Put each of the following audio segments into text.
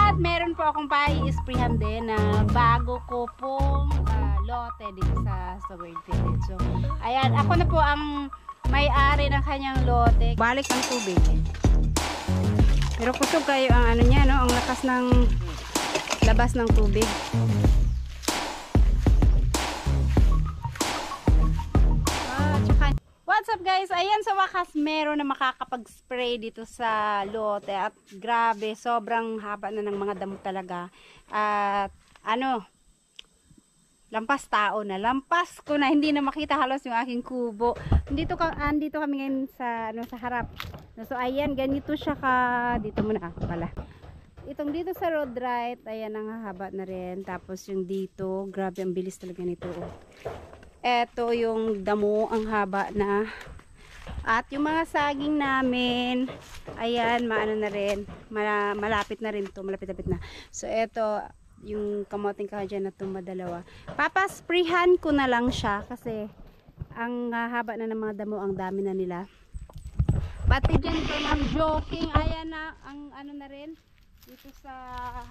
At meron po akong pai-sprayhan din na bago ko pong lote dito sa World Village. So, ayan, ako na po ang may-ari ng kanyang lote. Balik ang tubig. Pero kusog kayo ang ano niya, no? Ang lakas ng labas ng tubig. What's up guys? Ayan, sa wakas meron na makakapag-spray dito sa lote. At grabe, sobrang haba na ng mga damo talaga. At ano, lampas tao na. Lampas ko na, hindi na makita halos yung aking kubo. Andito kami ngayon sa, sa harap. So ayan, ganito siya ka. Dito muna pala. Itong dito sa road right, ayan, ang haba na rin. Tapos yung dito, grabe, ang bilis talaga nito. Eto yung damo, ang haba na. At yung mga saging namin, ayan, maano na rin. Malapit na rin to, malapit-lapit na. So eto, yung kamoting kahoy na itong madalawa. Papasprayhan ko na lang siya kasi ang haba na ng mga damo, ang dami na nila. Pati dyan ito ng joking, ayan na, ang ano na rin. Dito sa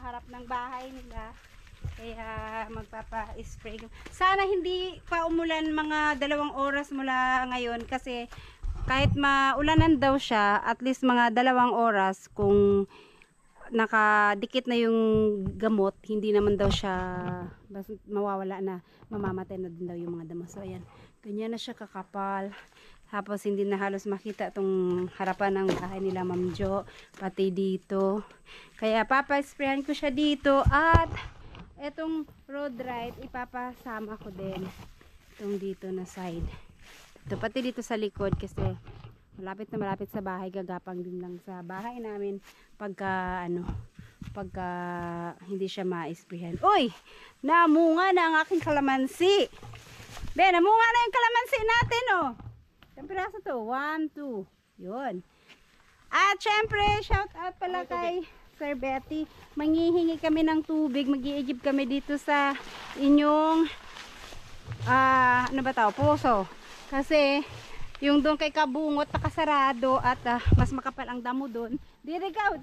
harap ng bahay nila. Kaya magpapa-spray. Sana hindi pa umulan mga 2 oras mula ngayon kasi kahit maulanan daw siya, at least mga 2 oras kung nakadikit na yung gamot, hindi naman daw siya mawawala na, mamamatay na din daw yung mga damo. So ayan, ganyan na siya kakapal. Tapos hindi na halos makita itong harapan ng bahay nila Ma'am Jo, pati dito. Kaya papasprayan ko siya dito at etong road right ipapasama ko din itong dito na side. Ito pati dito sa likod kasi malapit na malapit sa bahay, gagapang din lang sa bahay namin pagka hindi siya ma-sprayan. Uy! Namunga na ang aking kalamansi. Be, namunga na yung kalamansi natin, oh. Ilang piraso to? 1, 2. Yun. At syempre, shout out pala kay Sir Betty. Manghihingi kami ng tubig. Mag-iigib kami dito sa inyong ano ba tao? Puso. Kasi yung doon kay Kabungot nakasarado at mas makapal ang damo doon. Dirigaw.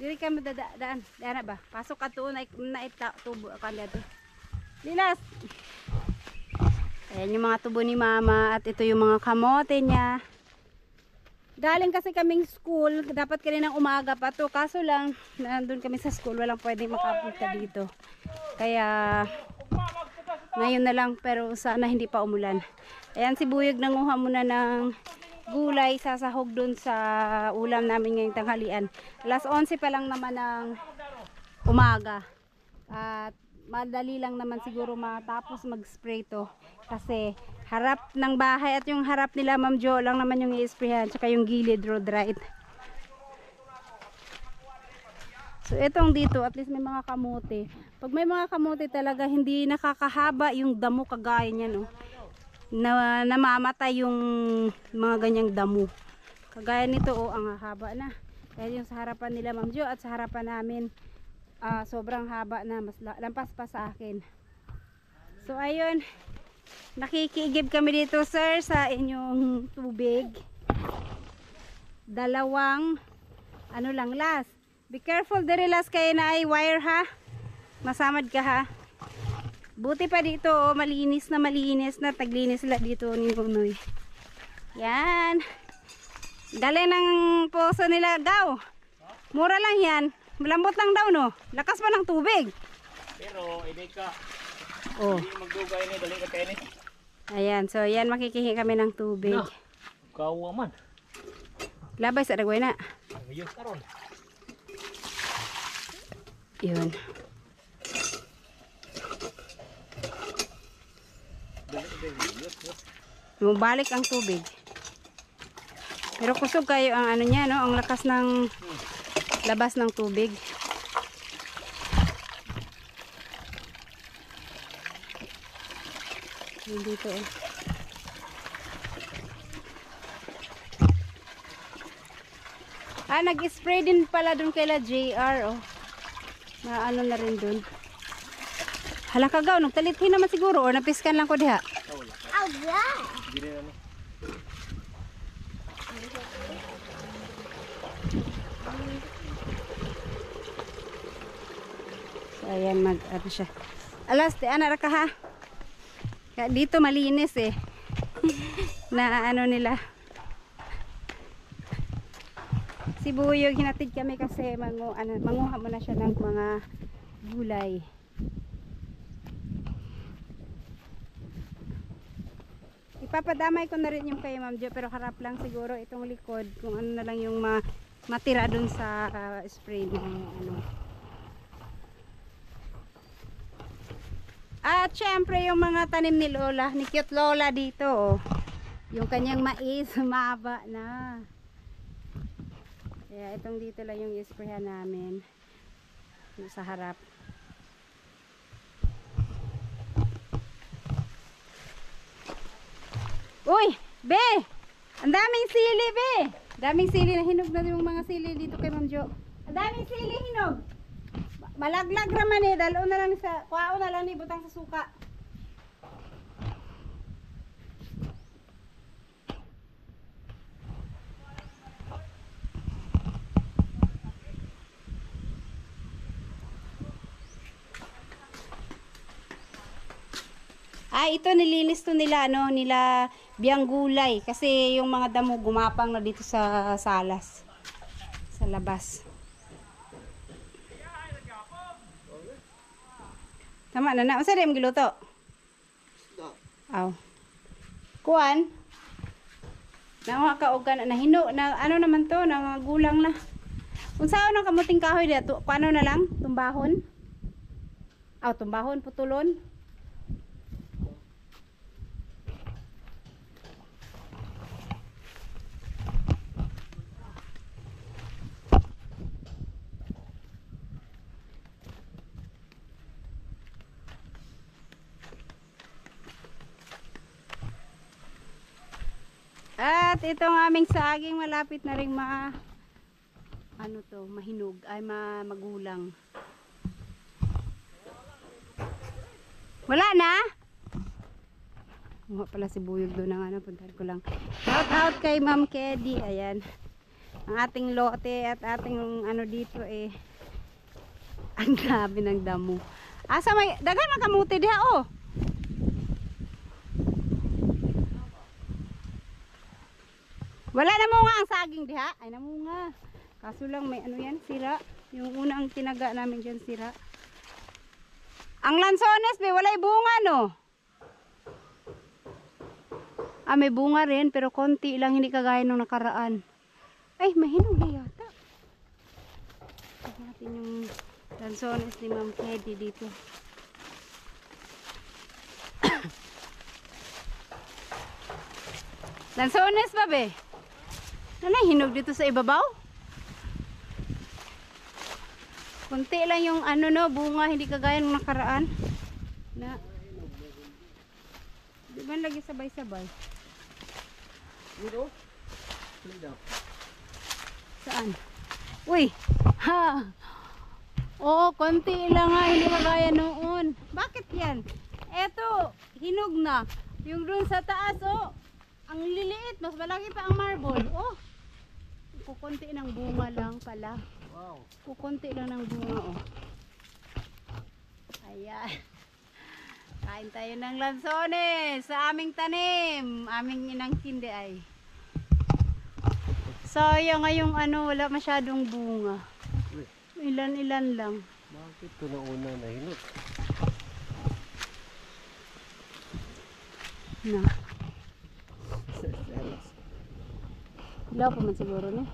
Diri ka madadaan. Daan ba? Pasok ka doon na tubo ka dito. Linas. Ayan yung mga tubo ni Mama at ito yung mga kamote niya. Galing kasi kaming school, dapat kaninang umaga pa to. Kaso lang, nandun kami sa school, walang pwedeng makapunta dito. Kaya ngayon na lang, pero sana hindi pa umulan. Ayan si Buyog, nanguha muna ng gulay, sasahog dun sa ulam namin ngayong tanghalian. Alas 11 pa lang naman ng umaga. At madali lang naman siguro matapos mag-spray to kasi harap ng bahay at yung harap nila Ma'am Jo lang naman yung i-sprayhan, tsaka yung gilid road right. So etong dito at least may mga kamote. Pag may mga kamote talaga hindi nakakahaba yung damo kagaya niyan, no? Namamatay yung mga ganyang damo. Kagaya nito, oh, ang haba na. Kaya yung sa harapan nila Ma'am Jo at sa harapan namin sobrang haba na, mas lampas pa sa akin. So ayun, nakikiigib kami dito sir sa inyong tubig. 2 ano lang last. Be careful dere last kayo na ay wire ha. Masamad ka ha. Buti pa dito, oh, malinis na taglinis sila dito ni Nunoy. Yan. Galing ng puso nila daw. Mura lang yan. Malambot lang daw, no? Lakas pa ng tubig. Pero, hindi ka. Oh. Hindi magdugay ni, dali ka tennis. Ayan, so yan, makikihingi kami ng tubig. No, kawa man. Labay sa dagway na. Ayos karon. Yun. Bumalik ang tubig. Pero kusog kayo ang ano niya, no? Ang lakas ng labas ng tubig. Dito eh. Nag-spray din pala dun kaila JR, oh. Na ano na rin dun. Hala kagaw, nagtalitin naman siguro or napiskan lang ko diha. Oh, yeah. Dili na ni. Ayan, ano siya. Alas, ana ka ha. Dito malinis eh. Na ano nila. Si Buyog, hinatid kami kasi manguha muna siya ng mga gulay. Ipapadamay ko na rin yung kay Ma'am Jo, pero harap lang siguro itong likod kung ano na lang yung matira dun sa spray ng ano. At syempre yung mga tanim ni Lola, ni Cute Lola dito oh. Yung kanyang mais, humaba na. Kaya itong dito lang yung isprayan namin. Sa harap. Uy, be! Ang daming sili, be! Daming sili na hinog na yung mga sili dito kay Ma'am Jo. Ang daming sili hinog. Malaglag raman eh, dalo na lang sa kuwao na lang ni butang sa suka. Ito nilinis to nila nila biyang gulay kasi yung mga damo gumapang na dito sa salas. Sa labas. Tama na na. Unsa rin giluto? Aw. Kuan. Nawa ka og na hino na ano naman to na gulang na. Unsaon ang kamuting kahoy dito? Paano na lang? Tumbahon? Aw, tumbahon putulon. At itong aming saging malapit na ring mahinog ay magulang. Wala na? Wala pala si Buyog doon ng puntahan ko lang. Shout out kay Ma'am Kedi. Ayan. Ang ating lote at ating dito eh. Ang dami ng damo. Asa may dagan makamuti diha oh. Wala na munga ang saging diha. Ay namunga. Kaso lang may yan, sira. Yung unang tinaga namin dyan sira. Ang lansones, be, walay bunga no. May bunga rin pero konti lang, hindi kagaya nung nakaraan. Ay, mahinog na yata. Tignan natin yung lansones ni Ma'am Kedi dito. Lansones ba, be? Hinog dito sa ibabaw? Kunti lang yung bunga, hindi kagaya ng nakaraan. Di ba lagi sabay-sabay? Dito? Saan? Uy! Ha! Oo, konti lang nga, hindi kagaya noon. Bakit yan? Eto, hinog na. Yung dun sa taas, ang liliit, mas malaki pa ang marble. Kukunti ng bunga lang pala. Wow. Kukunti lang ng bunga, Ayan. Kain tayo ng lansones sa aming tanim. Aming inangkin ay. Sayang ngayong wala masyadong bunga. Ilan-ilan lang. Bakit ito na una na hinot? Na. Ilaw pa man siguro ni.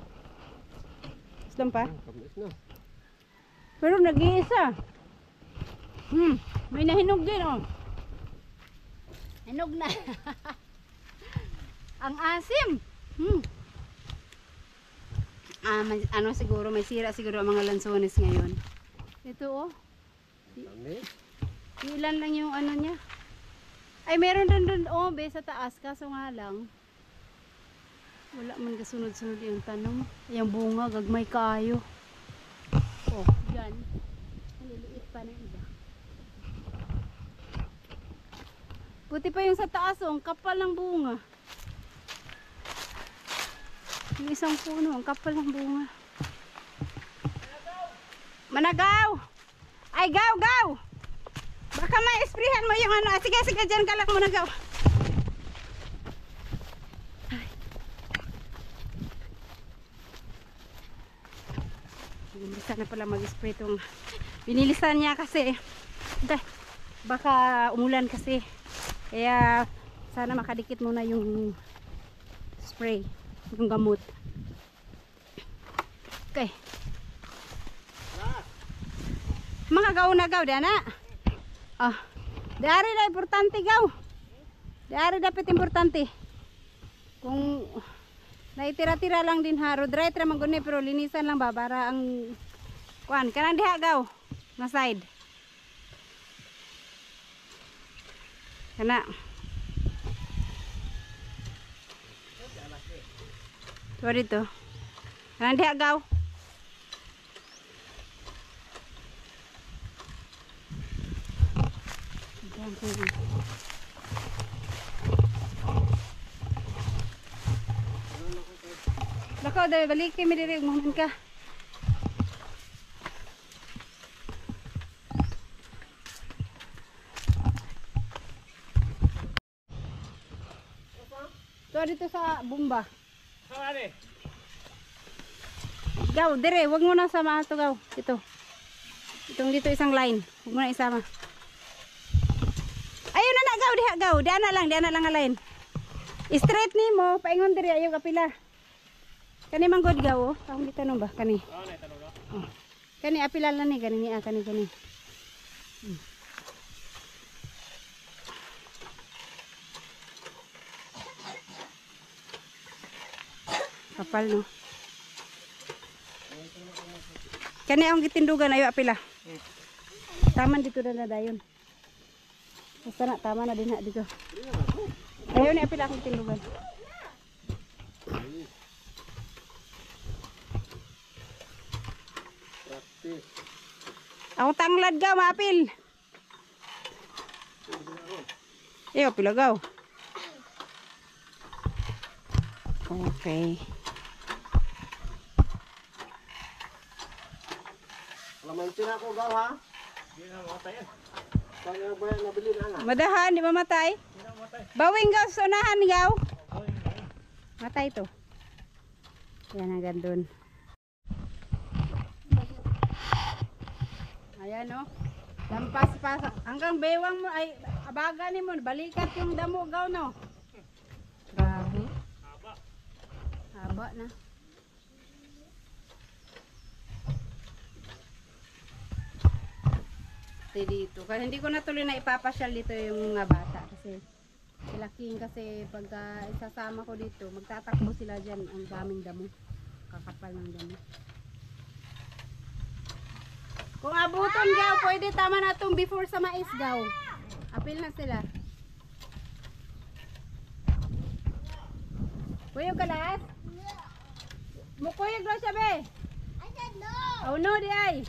Islam pa? Pero nag-iisa. May nahinog din Hinog na. Ang asim. Siguro may sira siguro ang mga lansones ngayon. Ito ilan lang yung niya. Ay meron doon be sa taas kaso nga lang wala man kasunod-sunod yung tanong. Yung bunga gagmay kayo. Yan. Maliliit pa na iba. Buti pa yung sa taas ang kapal ng bunga. Yung isang puno ang kapal ng bunga. Managaw! Ay, gaw, gaw! Baka ma-sprayhan mo yung ano. Ah, sige, sige, dyan ka lang muna, gaw. Binilisan na pala mag-spray itong binilisan niya kasi baka umulan kasi kaya sana makadikit muna yung spray, yung gamot. Okay, mga gaw na gaw dana. Oh, dari na importante gaw, dari dapat importante kung naitira-tira lang din ha, road right ramang guni pero linisan lang ba para ang kuan kanang diha gaw na side. Kana. So dito. Kanang diha gaw. Lakaw dahil balik kami diri umaman ka. So dito sa bumba. Saan Gaw, dire, wag mo na sama ito gaw. Ito. Itong dito isang line. Wag mo na isama. Ayun na na gaw, diha gaw. Diyan na lang nga line. Straight ni mo, paingon dire ayo kapila. Kani man god gaw, oh. Ang dito no ba kani? Oh. Kani apila lang ni kani niya kani. Kapal no. Kani ang gitindugan ayo apila. Taman dito na dayon. Basta na tama na din ha dito. Ayaw ni apila akong tindugan. Ako tanglad gaw maapil. Ayaw apila gaw. Okay. Lamansin ako gaw ha? Hindi na mamatay yan. Kaya ba yan nabili na nga? Madahan, di mamatay? Hindi na mamatay. Bawing gaw, sunahan gaw. Matay to. Yan ang gandun. Ayan o. Lampas-pas. Hanggang bewang mo, ay abaga ni mo. Balikat yung damo gaw no. Grabe. Haba. Haba na. Dito kasi hindi ko na tuloy na ipapasyal dito yung mga bata kasi laking kasi pagka isasama ko dito magtatakbo sila dyan, ang daming damo, kakapal ng damo. Kung abuton gaw pwede tama na itong before sa mais gaw, apil na sila. Kuyog ka lahat? Mukuyog lang siya be. I said no. Oh no di ay.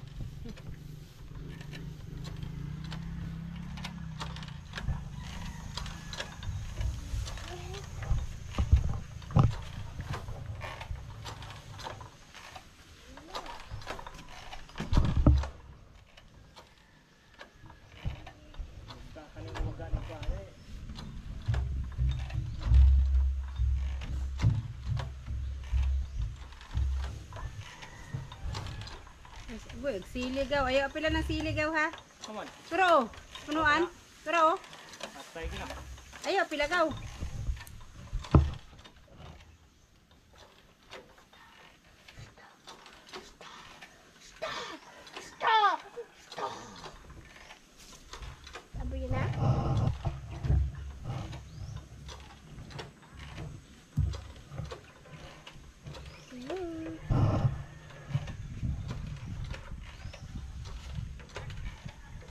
Uy, siligaw. Ayaw apila ng siligaw ha. Come on. Pero, punuan. Pero, Patay ka na. ayaw apila gaw. Sabi na?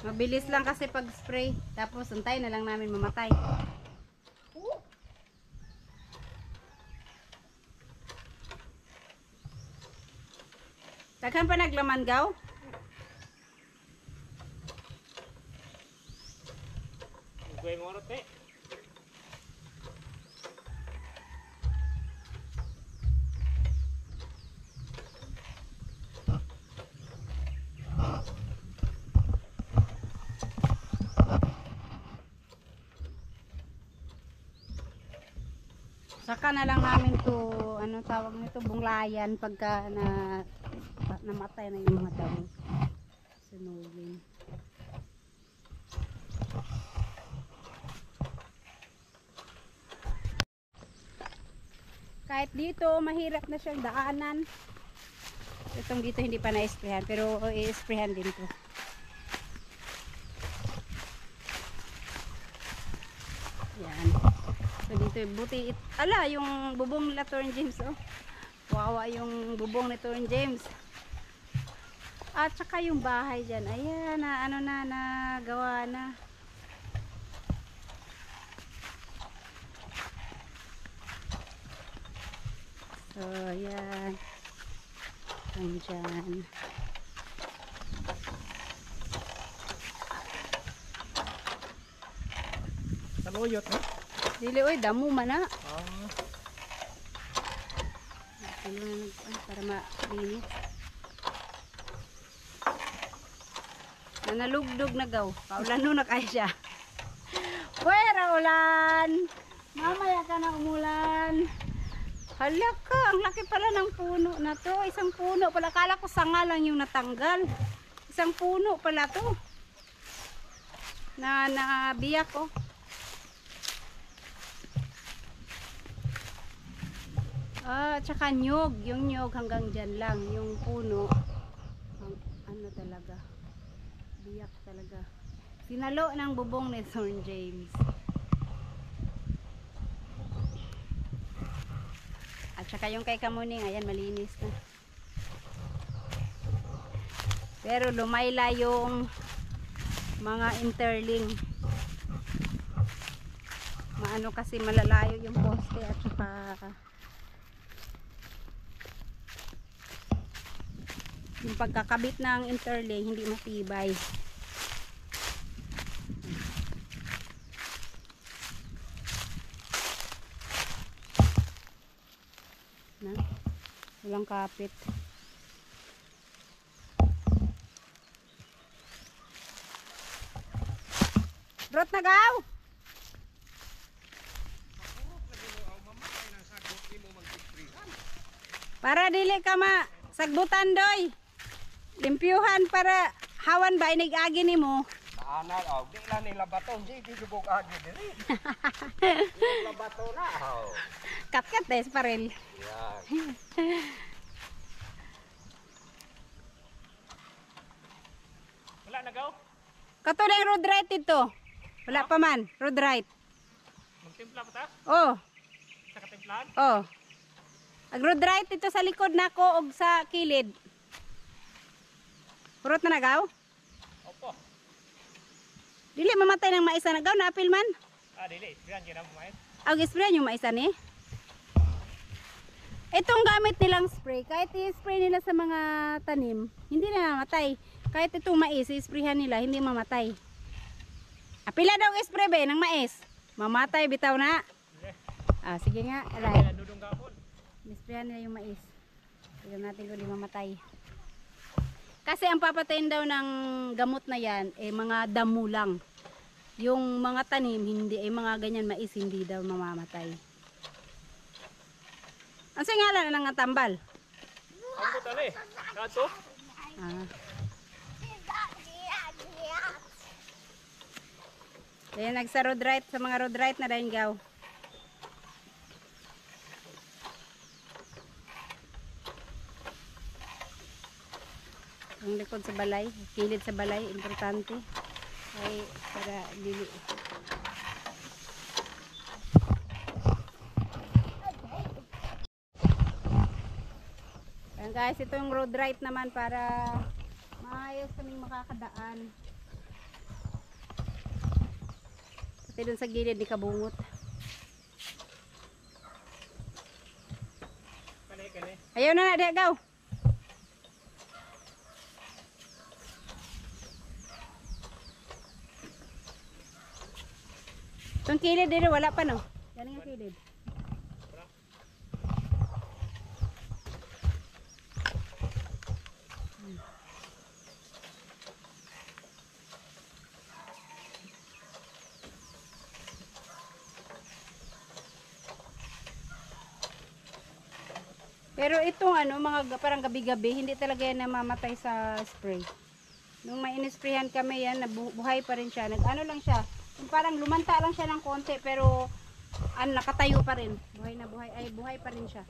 Mabilis lang kasi pag spray. Tapos antay na lang namin mamatay. Daghan pa naglaman gaw? Ugay mo rote. saka na lang namin to, ano tawag nito, bunglayan pagka namatay na yung mga damo. Sunugin. Kahit dito, mahirap na siyang daanan. Itong dito hindi pa na-sprayan, pero i-sprayan din to. Yan. So dito, buti, ala, yung bubong nila Torn James, oh. Wawa yung bubong ni Torn James. At saka yung bahay dyan, ayan, nagawa na. So, ayan. Andyan. Saluyot, no? Dili, oy, damo man na. Ah. Para malinis. Nalugdog na gaw. Paulan nun na kaya siya. Pwera ulan. Mamaya ka na umulan. Hala ka, ang laki pala ng puno na to. Isang puno pala. Kala ko sanga lang yung natanggal. Isang puno pala to. Nabiyak oh. Tsaka nyog. Yung nyog hanggang dyan lang. Yung puno. Ano talaga. Biyak talaga. Sinalo ng bubong ni Torn James. At saka yung kay Kamuning, ayan, malinis na. Pero lumayla yung mga interling. Maano kasi malalayo yung poste at saka yung pagkakabit ng interling hindi matibay. Na, walang kapit. Rot na gaw. Para dili ka sagbutan doy. Limpyuhan para hawan ba inig-agi nimo. Aanal, oh. Di lang nila baton. Di subok agi diri. Nila baton na, oh. Kat-kat des parel. Yan. Wala na gaw? Kato na yung road right ito. Wala pa man, road right. Magtimpla pa ta? Oh, Sa katimplahan? oh. Ag road right ito sa likod nako og sa kilid. Kurot na nagaw? Opo. Dili mamatay ng maisa nagaw na apil man. Dili. Yan, ginam mo Ag spray yung maisa ni. Itong gamit nilang spray, kahit i-spray nila sa mga tanim, hindi na mamatay. Kahit itong mais, i-sprayhan nila, hindi mamatay. Apila daw i-spray be ng mais. Mamatay bitaw na. Sige nga, right. I-sprayhan nila yung mais. Tignan natin kung di mamatay. Kasi ang papatayin daw ng gamot na yan, mga damo lang. Yung mga tanim, hindi, mga ganyan mais, hindi daw mamamatay. Ang singalan na ng tambal? Ang butan eh. Kato? Ayan, nagsa road right, sa mga road right na dahil gaw. Ang likod sa balay, kilid sa balay, importante. Ay, para dili. Ayan guys, ito yung road right naman para maayos kaming makakadaan. Pati dun sa gilid, di kabungot. Ayaw na na, gaw. Itong kilid dito, wala pa no? Yan yung kilid. Pero itong ano, parang gabi-gabi, hindi talaga yan namamatay sa spray. Nung may inisprayhan kami yan, buhay pa rin siya. Nag-ano lang siya, yung parang lumanta lang siya ng konti, pero ano, nakatayo pa rin. Buhay na buhay, ay buhay pa rin siya.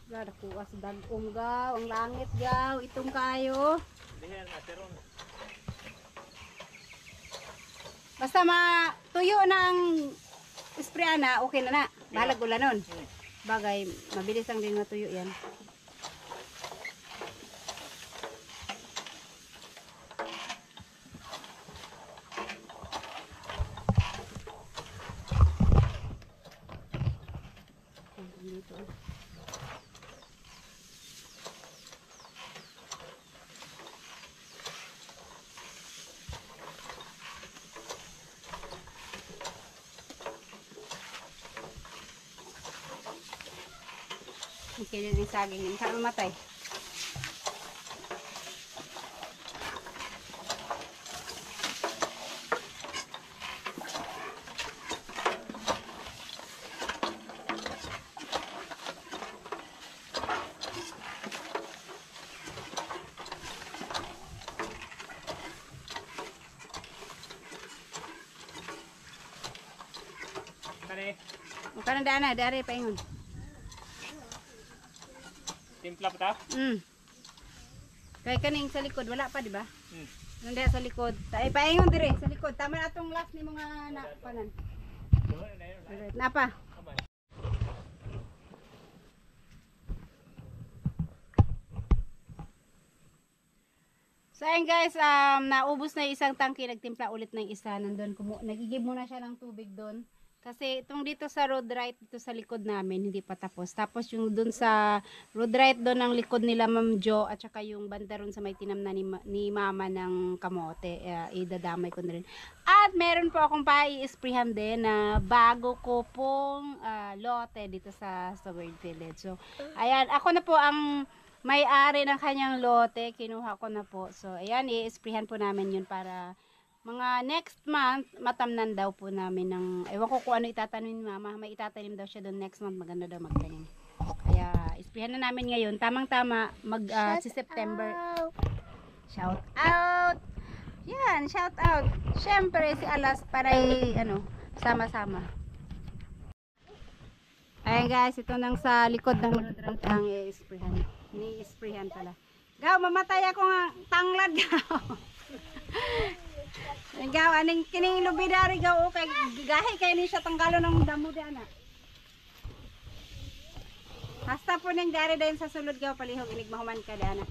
Wala kuha sa dagong gaw, ang langit gaw, itong kayo. Basta matuyo ng spray na, okay na na. Bahalag ula nun. Bagay, mabilis lang din matuyo yan. Dito. Kaya din saging yun. Saan mamatay? O ka na dana, dari paingon. Timpla pa ta? Kaya kaning sa likod, wala pa, di ba? Nandaya sa likod. Ay, paingon dire, sa likod. Tama na itong last ni mga panan. Napa? So ayun guys, naubos na yung isang tangke, nagtimpla ulit ng isa. Nandun, nagigib muna siya ng tubig doon. Kasi itong dito sa road right, dito sa likod namin, hindi pa tapos. Tapos yung dun sa road right doon ang likod nila Ma'am Jo, at saka yung banda ron sa may tinamna ni Mama ng kamote, idadamay ko na rin. At meron po akong pai-sprayhan din na bago ko pong lote dito sa World Village. So, ayan, ako na po ang may-ari ng kanyang lote, kinuha ko na po. So, ayan, i-sprayhan po namin yun para mga next month, matamnan daw po namin ng, ewan ko kung ano itatanim ni Mama, may itatanim daw siya doon next month, maganda daw magtanim. Kaya, isprihan na namin ngayon, tamang-tama, si September. Shout out! Yan, shout out! Siyempre, si Alas, para sama-sama. Ayan guys, ito nang sa likod ng road ang i-sprayhan. Ni-sprayhan pala. Gaw, mamatay ako nga, tanglad gaw. Gaw, aning kining lubidari gaw, kay gahi kay ni siya tanggalo ng damo di ana. Hasta po ning dari dayon sa sulod gaw palihog inig mahuman ka di ana.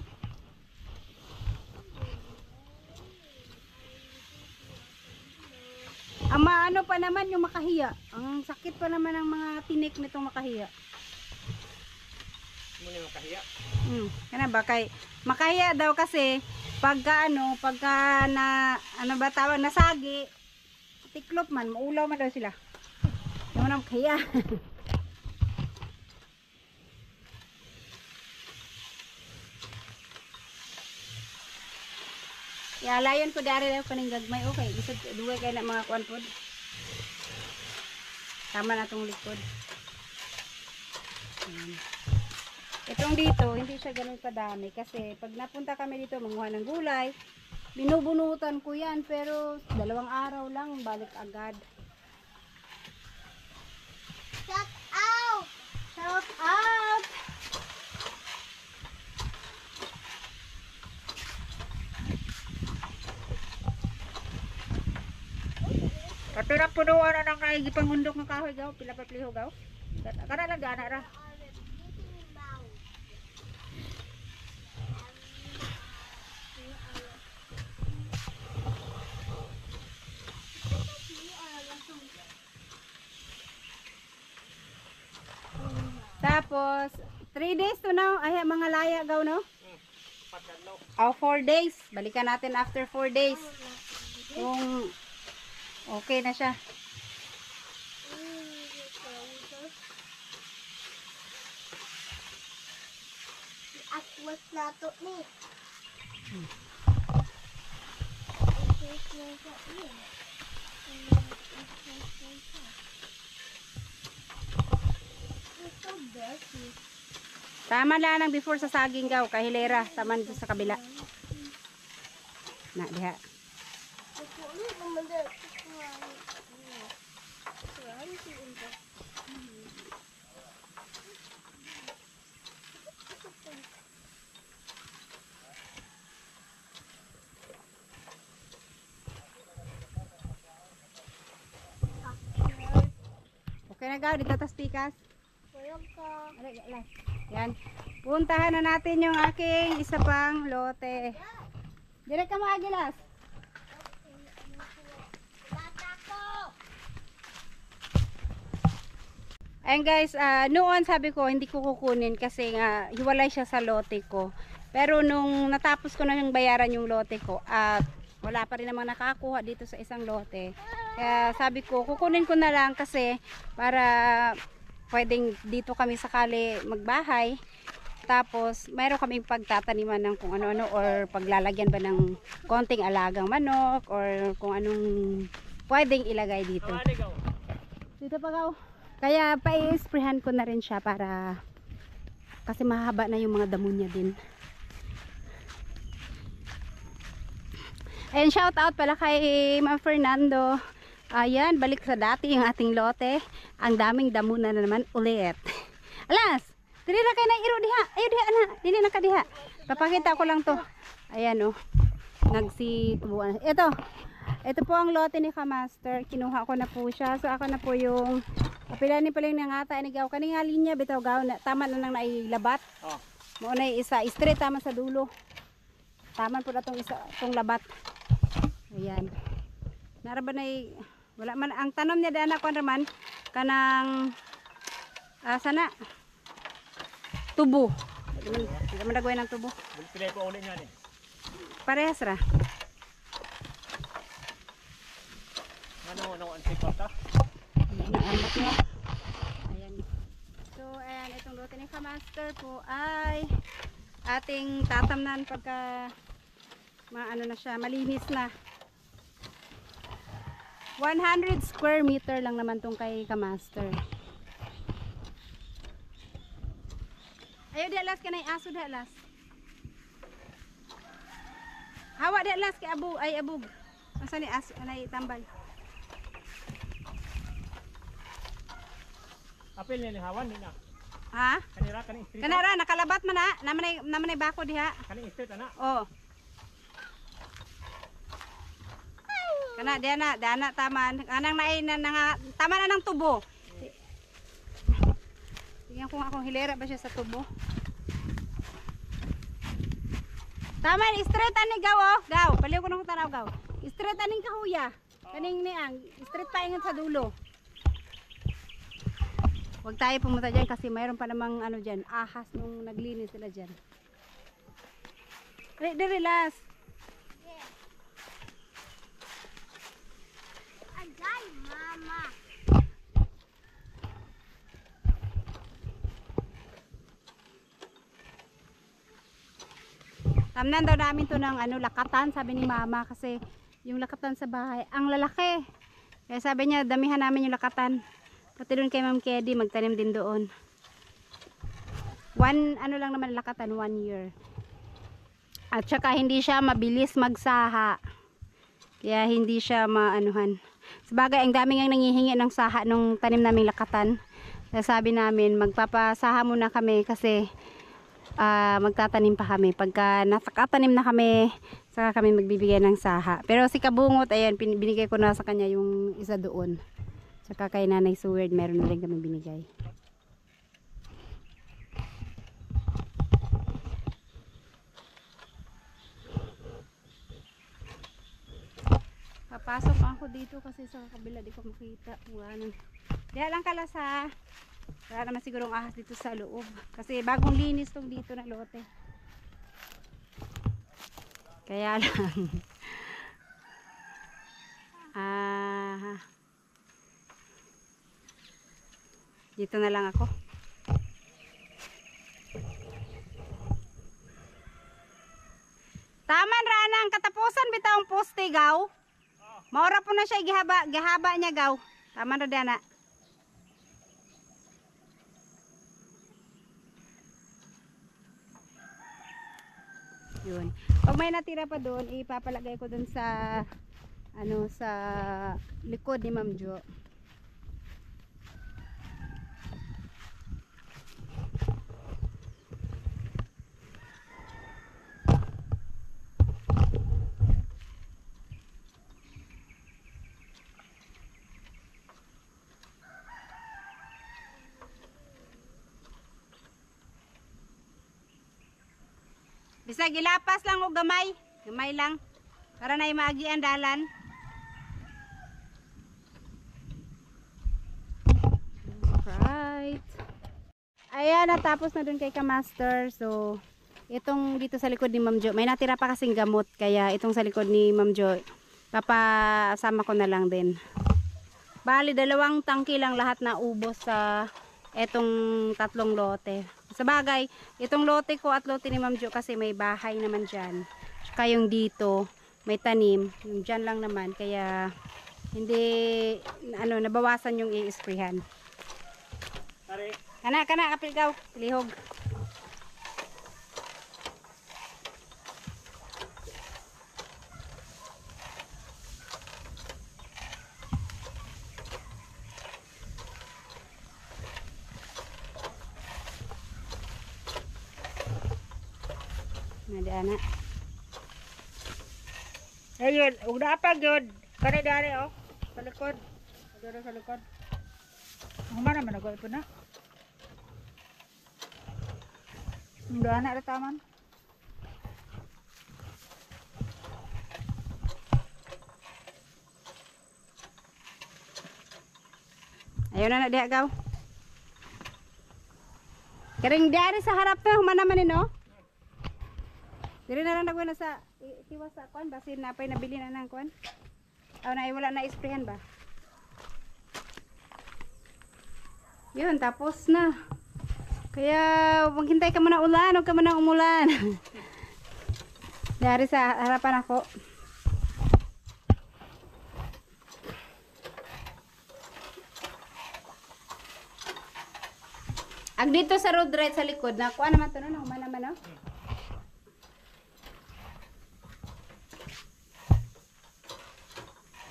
Ama ano pa naman yung makahiya. Ang sakit pa naman ng mga tinik nitong makahiya. Muna makahiya. Kana ba kay makahiya daw kasi pagka na ano ba tawag nasagi tiklop man maulaw man daw sila. Yung nang kaya. Ya layon ko dari daw kaning gagmay okay bisag duwa kay na mga kuan pod. Tama na tong likod. Itong dito, hindi siya ganun kadami kasi pag napunta kami dito manguha ng gulay, binubunutan ko yan pero 2 araw lang balik agad. Shout out! Shout out! Katira punuan na ng gipangundok ng kahoy gaw, pila pa pliho gaw. Kana lang gana ra. Tapos 3 days to now, ay mga laya gaw no? 4 days. Balikan natin after 4 days. kung okay na siya. Atwas na to ni. Tama lang ang before sa saging gaw, kahilera, taman dito sa kabila. Na, diha. Okay na gaw, dito tas pikas. Yan. Puntahan na natin yung aking isa pang lote. Dire ka mo Agilas. Ayan guys, noon sabi ko hindi ko kukunin kasi nga hiwalay siya sa lote ko. Pero nung natapos ko na yung bayaran yung lote ko at wala pa rin namang nakakuha dito sa isang lote. Kaya sabi ko kukunin ko na lang kasi para pwedeng dito kami sakali magbahay. Tapos mayroon kaming pagtataniman ng kung ano-ano or paglalagyan ba ng konting alagang manok or kung anong pwedeng ilagay dito. Dito pa gaw. Kaya pa-i-sprayhan ko na rin siya para kasi mahaba na yung mga damo niya din. And shout out pala kay Ma'am Fernando. Ayan, balik sa dati yung ating lote. Ang daming damo na naman ulit. Alas, dili na kayo na iro diha. Ayo diha na, dili na ka diha. Papakita ko lang to. Ayan oh. Nagsitubuan. Ito po ang lote ni Kamaster. Kinuha ko na po siya. So ako na po yung kapilanin pa lang ng ata ni gaw. Kaning nga linya bitaw gaw na tama na nang nailabat. Oh. Mo na isa straight tama sa dulo. Taman po na tong isa tong labat. Ayan. Naraba na wala man ang tanom niya dana kon raman kanang sana tubo. Hindi man dagway ng tubo. Pilay ko ulit nga ni. Parehas ra. Ano ang sipot ta? Ayan. So, ayan, itong lote ni Kamaster po ay ating tatamnan pagka maano na siya, malinis na. 100 square meter lang naman tong kay Kamaster. Ayo di alas ka na aso di alas. Hawa di alas kay abog ay abog. Asa ni aso anay tambal. Apil ni hawan ni na. Ha? Kanira kaning street. Kanara nakalabat man na, naman ay bako diha. Kaning street ana. Oh. Kana dana taman. Anang naay na tama na ng tubo. Tingnan ko nga kung hilera ba siya sa tubo. Tama ni straight ani gaw oh. Gaw, paliw ko nang tanaw gaw. Straight aning kahuya. Kaning niang straight pa ingon sa dulo. Huwag tayo pumunta dyan kasi mayroon pa namang ano dyan, ahas nung naglinis sila dyan. Relax. Agay, mama. Tamnan daw namin to ng ano, lakatan, sabi ni mama kasi yung lakatan sa bahay, ang lalaki. Kaya sabi niya, damihan namin yung lakatan. Pati doon kay Ma'am Kedy, magtanim din doon. Ano lang naman lakatan, 1 year. At saka hindi siya mabilis magsaha. Kaya hindi siya maanuhan. Sabagay, ang dami ngang nangihingi ng saha nung tanim naming lakatan. Kaya sabi namin, magpapasaha muna kami kasi magtatanim pa kami. Pagka nakatanim na kami, saka kami magbibigay ng saha. Pero si Kabungot, ayan, binigay ko na sa kanya yung isa doon. Saka kay Nanay Seward, meron na rin kami binigay. Papasok ako dito kasi sa kabila di ko makita. Diyan lang kalasa. Wala naman sigurong ahas dito sa loob. Kasi bagong linis tong dito na lote. Kaya lang. Ah. Dito na lang ako. Taman ra na ang katapusan bitaw ang poste gaw. Maura po na siya gihaba niya gaw. Taman ra dana. Yun. Pag may natira pa doon, ipapalagay ko doon sa ano sa likod ni Ma'am Jo. Bisag gilapas lang og gamay. Gamay lang. Para na maagi ang dalan. Alright. Ayan, natapos na dun kay Kamaster. So, itong dito sa likod ni Ma'am Jo. May natira pa kasing gamot. Kaya itong sa likod ni Ma'am Jo, papasama ko na lang din. Bali, 2 tangki lang lahat na ubos sa etong 3 lote. Sa bagay, itong lote ko at lote ni Ma'am Jo kasi may bahay naman dyan. Tsaka yung dito, may tanim. Yung dyan lang naman. Kaya, hindi, ano, nabawasan yung i-sprayhan. Kana, kapil gaw. Lihog. Nadana. Ayun, ug dapat gyud. Kani dari oh, sa likod. Dito sa likod. Humana man ako ipon na. Nadana ra taman. Ayun na diha gaw. Karing dari sa harap to, humana man ni no. Dili na lang nagwala sa tiwas sa kuan basin na pay nabili na nang kuan. Aw na wala na isprayan ba. Yun tapos na. Kaya maghintay ka muna ulan, huwag ka muna umulan. Dari sa harapan ako. Ag dito sa road right sa likod na kuan naman to no, humana man no.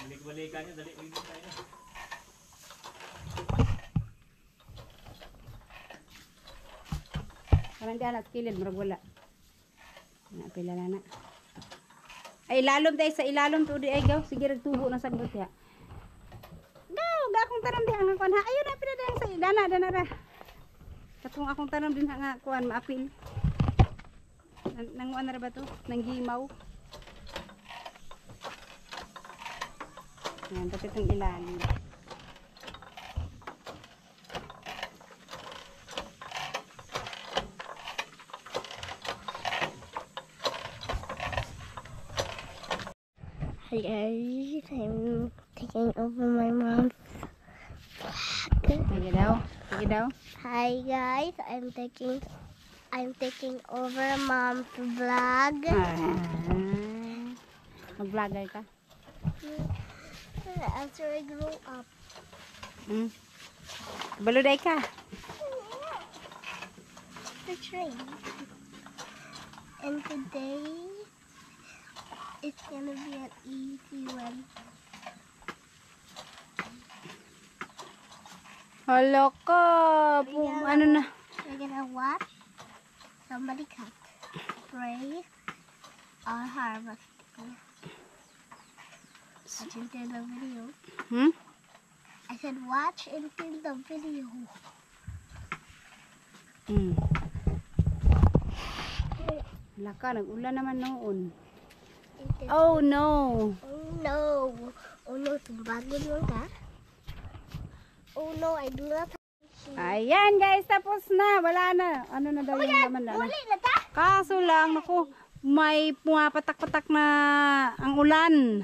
Balik-balikan nyo, dali-dali tayo. Parang di anak kilid, marag wala. Napila na. Ay, ilalom tayo sa ilalom to di ay gaw. Sige, ragtubo na sagbot ya. Gaw, akong tanong di ang kuan ha. Ayun na, pila din sa dana ra. Katong akong tanong din nga kuan, maapil. Nanguan na ra ba to? Nanggimaw. Yan, tapos itong ilalim. Hi guys, I'm taking over my mom's Sige daw. Sige daw. Hi guys, I'm taking over mom's vlog. Mag-vlogger ka? After I grow up. Baluday ka. The train. And today it's gonna be an easy one. Hala ka. Ano na? We're gonna watch somebody cut, pray, or harvest. Watch until the video. I said watch until the video. Hala ka, nag-ulan naman noon. Oh no. Oh no. Oh no, tumbagin mo ka. Oh no, I do not. Ayan guys, tapos na. Wala na. Ano na daw yung laman na. Uli na ta? Kaso lang, naku, may pumapatak-patak na ang ulan.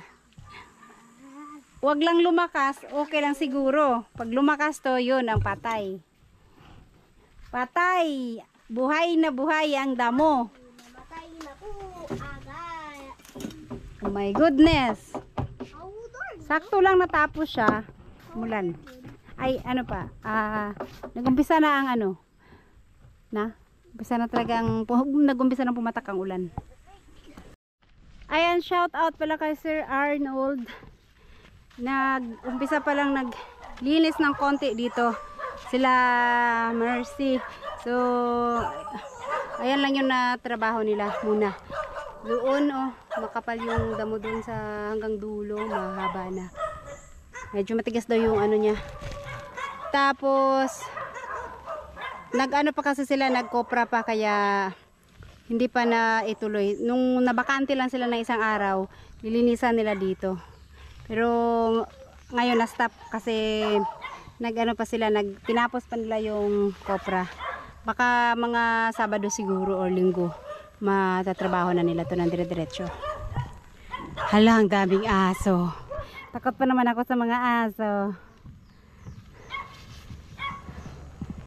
wag lang lumakas, okay lang siguro. Pag lumakas to, yun ang patay. Patay! Buhay na buhay ang damo. Namatay na po agad. Oh my goodness! Outdoor. Sakto lang natapos siya. Mulan. Ay, ano pa? Nag-umpisa na ang ano? Umpisa na talagang, nag-umpisa na pumatak ang ulan. Ayan, shout out pala kay Sir Arnold. Nag-umpisa pa lang naglinis ng konti dito. Sila Mercy. So, ayan lang yung natrabaho nila muna. Doon, makapal yung damo doon sa hanggang dulo. Mahaba na. Medyo matigas daw yung ano niya. Tapos, nag-ano pa kasi sila, nag-kopra pa kaya hindi pa na ituloy. Nung nabakante lang sila ng isang araw, nilinisan nila dito. Pero ngayon na-stop kasi nag-ano pa sila, tinapos pa nila yung kopra. Baka mga Sabado siguro o Linggo matatrabaho na nila to ng dire-diretso. Hala, ang daming aso. Takot pa naman ako sa mga aso.